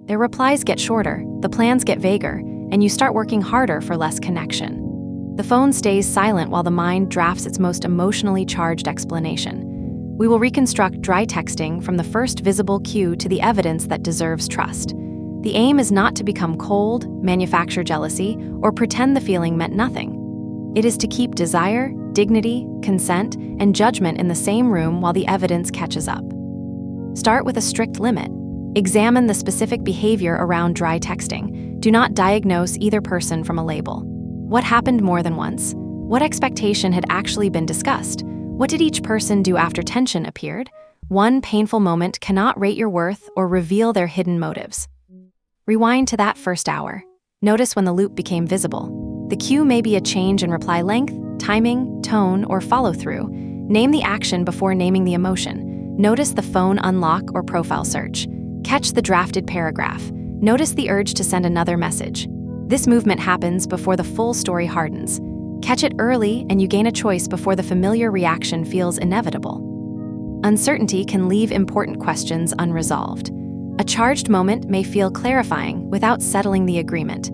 Their replies get shorter, the plans get vaguer, and you start working harder for less connection. The phone stays silent while the mind drafts its most emotionally charged explanation. We will reconstruct dry texting from the first visible cue to the evidence that deserves trust. The aim is not to become cold, manufacture jealousy, or pretend the feeling meant nothing. It is to keep desire, dignity, consent, and judgment in the same room while the evidence catches up. Start with a strict limit. Examine the specific behavior around dry texting. Do not diagnose either person from a label. What happened more than once? What expectation had actually been discussed? What did each person do after tension appeared? One painful moment cannot rate your worth or reveal their hidden motives. Rewind to that first hour. Notice when the loop became visible. The cue may be a change in reply length, timing, tone, or follow-through. Name the action before naming the emotion. Notice the phone unlock or profile search. Catch the drafted paragraph. Notice the urge to send another message. This movement happens before the full story hardens. Catch it early and you gain a choice before the familiar reaction feels inevitable. Uncertainty can leave important questions unresolved. A charged moment may feel clarifying without settling the agreement.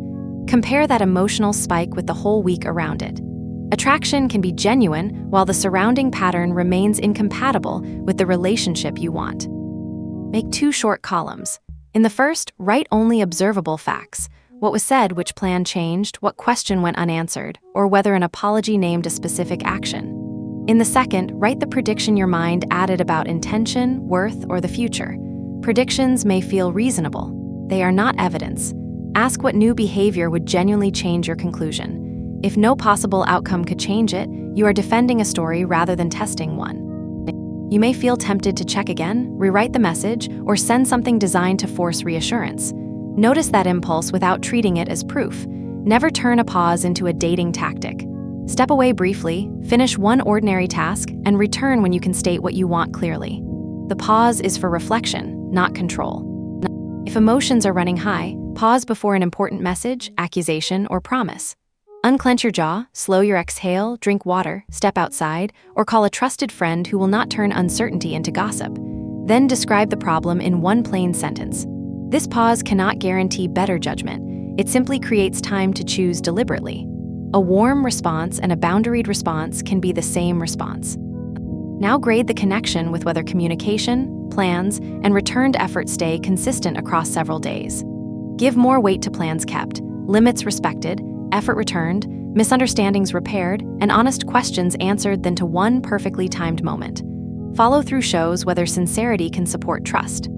Compare that emotional spike with the whole week around it. Attraction can be genuine while the surrounding pattern remains incompatible with the relationship you want. Make 2 short columns. In the first, write only observable facts. What was said, which plan changed, what question went unanswered, or whether an apology named a specific action. In the second, write the prediction your mind added about intention, worth, or the future. Predictions may feel reasonable. They are not evidence. Ask what new behavior would genuinely change your conclusion. If no possible outcome could change it, you are defending a story rather than testing one. You may feel tempted to check again, rewrite the message, or send something designed to force reassurance. Notice that impulse without treating it as proof. Never turn a pause into a dating tactic. Step away briefly, finish one ordinary task, and return when you can state what you want clearly. The pause is for reflection, not control. If emotions are running high, pause before an important message, accusation, or promise. Unclench your jaw, slow your exhale, drink water, step outside, or call a trusted friend who will not turn uncertainty into gossip. Then describe the problem in one plain sentence. This pause cannot guarantee better judgment. It simply creates time to choose deliberately. A warm response and a boundaried response can be the same response. Now grade the connection with whether communication, plans, and returned effort stay consistent across several days. Give more weight to plans kept, limits respected, effort returned, misunderstandings repaired, and honest questions answered than to one perfectly timed moment. Follow-through shows whether sincerity can support trust.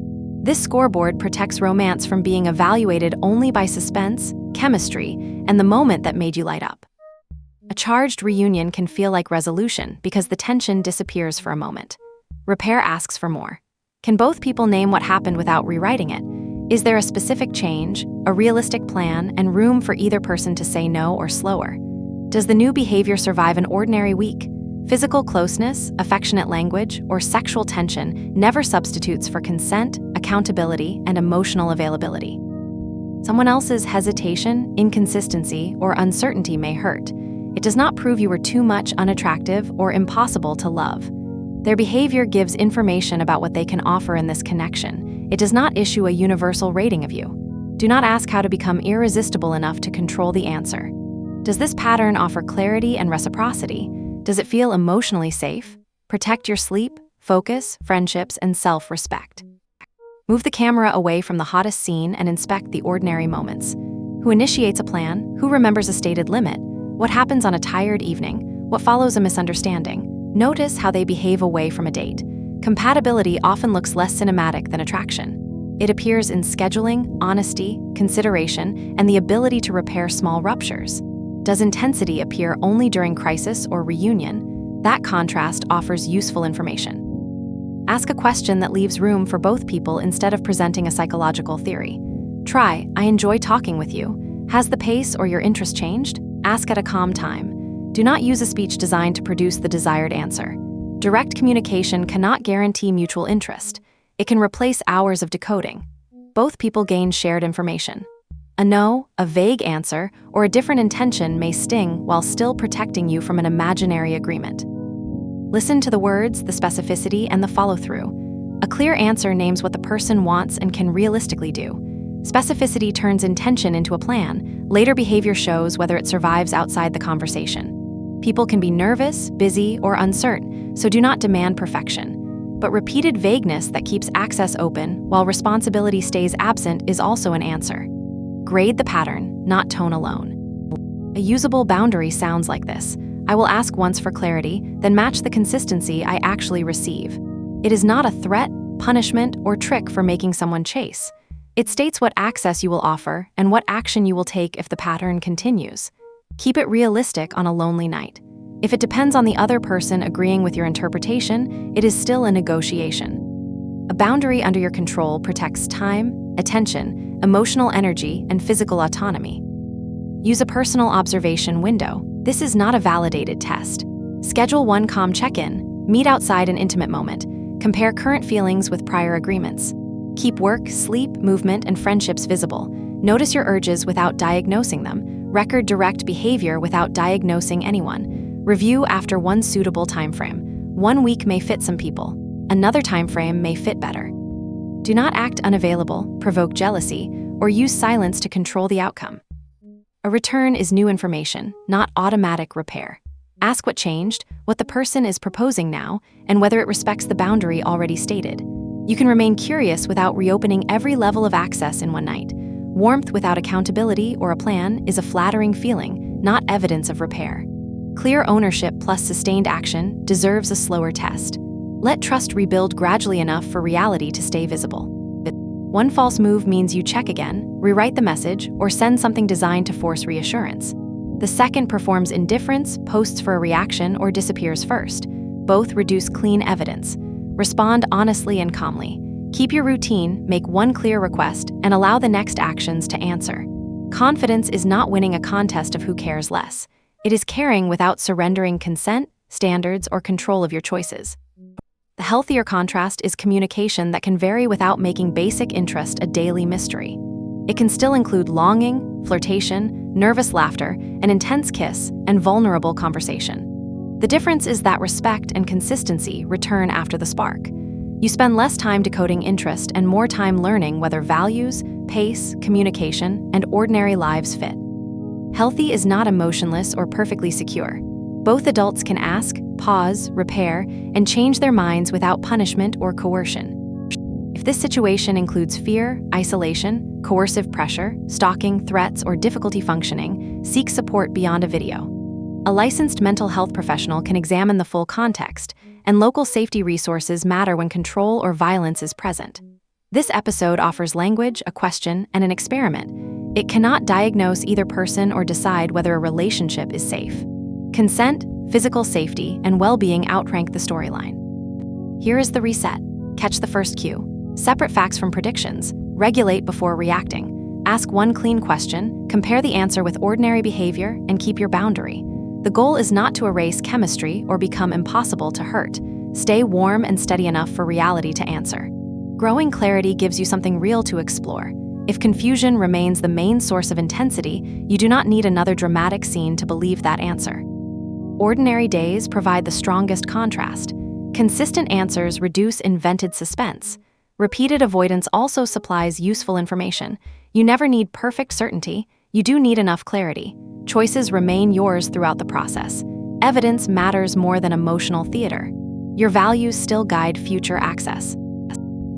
This scoreboard protects romance from being evaluated only by suspense, chemistry, and the moment that made you light up. A charged reunion can feel like resolution because the tension disappears for a moment. Repair asks for more. Can both people name what happened without rewriting it? Is there a specific change, a realistic plan, and room for either person to say no or slower? Does the new behavior survive an ordinary week? Physical closeness, affectionate language, or sexual tension never substitutes for consent, accountability, and emotional availability. Someone else's hesitation, inconsistency, or uncertainty may hurt. It does not prove you were too much, unattractive, or impossible to love. Their behavior gives information about what they can offer in this connection. It does not issue a universal rating of you. Do not ask how to become irresistible enough to control the answer. Does this pattern offer clarity and reciprocity? Does it feel emotionally safe? Protect your sleep, focus, friendships, and self-respect. Move the camera away from the hottest scene and inspect the ordinary moments. Who initiates a plan? Who remembers a stated limit? What happens on a tired evening? What follows a misunderstanding? Notice how they behave away from a date. Compatibility often looks less cinematic than attraction. It appears in scheduling, honesty, consideration, and the ability to repair small ruptures. Does intensity appear only during crisis or reunion? That contrast offers useful information. Ask a question that leaves room for both people instead of presenting a psychological theory. Try, I enjoy talking with you. Has the pace or your interest changed? Ask at a calm time. Do not use a speech designed to produce the desired answer. Direct communication cannot guarantee mutual interest. It can replace hours of decoding. Both people gain shared information. A no, a vague answer, or a different intention may sting while still protecting you from an imaginary agreement. Listen to the words, the specificity, and the follow-through. A clear answer names what the person wants and can realistically do. Specificity turns intention into a plan. Later behavior shows whether it survives outside the conversation. People can be nervous, busy, or uncertain, so do not demand perfection. But repeated vagueness that keeps access open while responsibility stays absent is also an answer. Grade the pattern, not tone alone. A usable boundary sounds like this. I will ask once for clarity, then match the consistency I actually receive. It is not a threat, punishment, or trick for making someone chase. It states what access you will offer and what action you will take if the pattern continues. Keep it realistic on a lonely night. If it depends on the other person agreeing with your interpretation, it is still a negotiation. A boundary under your control protects time, attention, emotional energy, and physical autonomy. Use a personal observation window. This is not a validated test. Schedule one calm check-in, meet outside an intimate moment, compare current feelings with prior agreements. Keep work, sleep, movement, and friendships visible. Notice your urges without diagnosing them. Record direct behavior without diagnosing anyone. Review after one suitable timeframe. 1 week may fit some people. Another timeframe may fit better. Do not act unavailable, provoke jealousy, or use silence to control the outcome. A return is new information, not automatic repair. Ask what changed, what the person is proposing now, and whether it respects the boundary already stated. You can remain curious without reopening every level of access in one night. Warmth without accountability or a plan is a flattering feeling, not evidence of repair. Clear ownership plus sustained action deserves a slower test. Let trust rebuild gradually enough for reality to stay visible. One false move means you check again, rewrite the message, or send something designed to force reassurance. The second performs indifference, posts for a reaction, or disappears first. Both reduce clean evidence. Respond honestly and calmly. Keep your routine, make one clear request, and allow the next actions to answer. Confidence is not winning a contest of who cares less. It is caring without surrendering consent, standards, or control of your choices. The healthier contrast is communication that can vary without making basic interest a daily mystery. It can still include longing, flirtation, nervous laughter, an intense kiss, and vulnerable conversation. The difference is that respect and consistency return after the spark. You spend less time decoding interest and more time learning whether values, pace, communication, and ordinary lives fit. Healthy is not emotionless or perfectly secure. Both adults can ask, pause, repair, and change their minds without punishment or coercion. If this situation includes fear, isolation, coercive pressure, stalking, threats, or difficulty functioning, seek support beyond a video. A licensed mental health professional can examine the full context, and local safety resources matter when control or violence is present. This episode offers language, a question, and an experiment. It cannot diagnose either person or decide whether a relationship is safe. Consent, physical safety, and well-being outrank the storyline. Here is the reset. Catch the first cue. Separate facts from predictions. Regulate before reacting. Ask one clean question, compare the answer with ordinary behavior, and keep your boundary. The goal is not to erase chemistry or become impossible to hurt. Stay warm and steady enough for reality to answer. Growing clarity gives you something real to explore. If confusion remains the main source of intensity, you do not need another dramatic scene to believe that answer. Ordinary days provide the strongest contrast. Consistent answers reduce invented suspense. Repeated avoidance also supplies useful information. You never need perfect certainty, you do need enough clarity. Choices remain yours throughout the process. Evidence matters more than emotional theater. Your values still guide future access.